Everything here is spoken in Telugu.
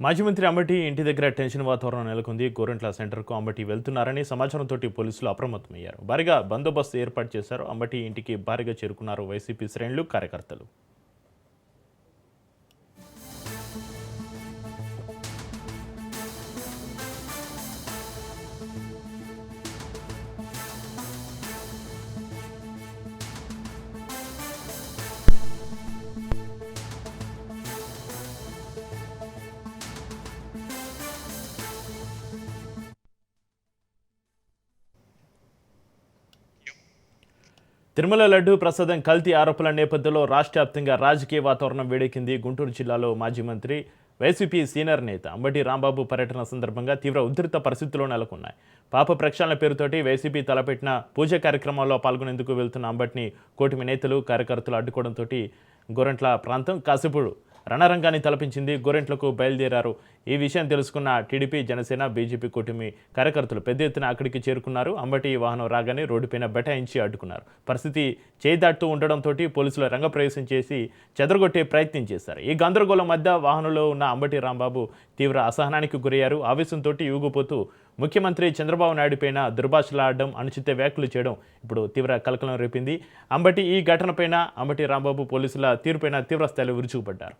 మాజీ మంత్రి అంబటి ఇంటి దగ్గర టెన్షన్ వాతావరణం నెలకొంది. గోరంట్ల సెంటర్కు అంబటి వెళ్తున్నారని సమాచారంతో పోలీసులు అప్రమత్తమయ్యారు. భారీగా బందోబస్తు ఏర్పాటు చేశారు. అంబటి ఇంటికి భారీగా చేరుకున్నారు వైసీపీ శ్రేణులు, కార్యకర్తలు. తిరుమల లడ్డు ప్రసాదం కల్తీ ఆరోపణల నేపథ్యంలో రాష్ట్ర వ్యాప్తంగా రాజకీయ వాతావరణం వేడెక్కింది. గుంటూరు జిల్లాలో మాజీ మంత్రి, వైసీపీ సీనియర్ నేత అంబటి రాంబాబు పర్యటన సందర్భంగా తీవ్ర ఉధృత పరిస్థితుల్లో నెలకొన్నాయి. పాప ప్రక్షాళన పేరుతోటి వైసీపీ తలపెట్టిన పూజ కార్యక్రమాల్లో పాల్గొనేందుకు వెళ్తున్న అంబటిని కూటమి నేతలు, కార్యకర్తలు అడ్డుకోవడంతో గోరంట్ల ప్రాంతం కాసేపు రణరంగాన్ని తలపించింది. గోరెంట్లకు బయలుదేరారు. ఈ విషయం తెలుసుకున్న టీడీపీ, జనసేన, బీజేపీ కూటమి కార్యకర్తలు పెద్ద ఎత్తున అక్కడికి చేరుకున్నారు. అంబటి వాహనం రాగానే రోడ్డుపైన బైఠాయించి అడ్డుకున్నారు. పరిస్థితి చేయిదాటుతూ ఉండడంతో పోలీసులు రంగప్రవేశం చేసి చెదరగొట్టే ప్రయత్నం చేశారు. ఈ గందరగోళం మధ్య వాహనంలో ఉన్న అంబటి రాంబాబు తీవ్ర అసహనానికి గురయ్యారు. ఆవేశంతో ఊగిపోతూ ముఖ్యమంత్రి చంద్రబాబు నాయుడు పైన దుర్భాషలాడడం, అనుచిత వ్యాఖ్యలు చేయడం ఇప్పుడు తీవ్ర కలకలం రేపింది. అంబటి ఈ ఘటనపైన అంబటి రాంబాబు పోలీసుల తీరుపైన తీవ్ర స్థాయిలో విరుచుకుపడ్డారు.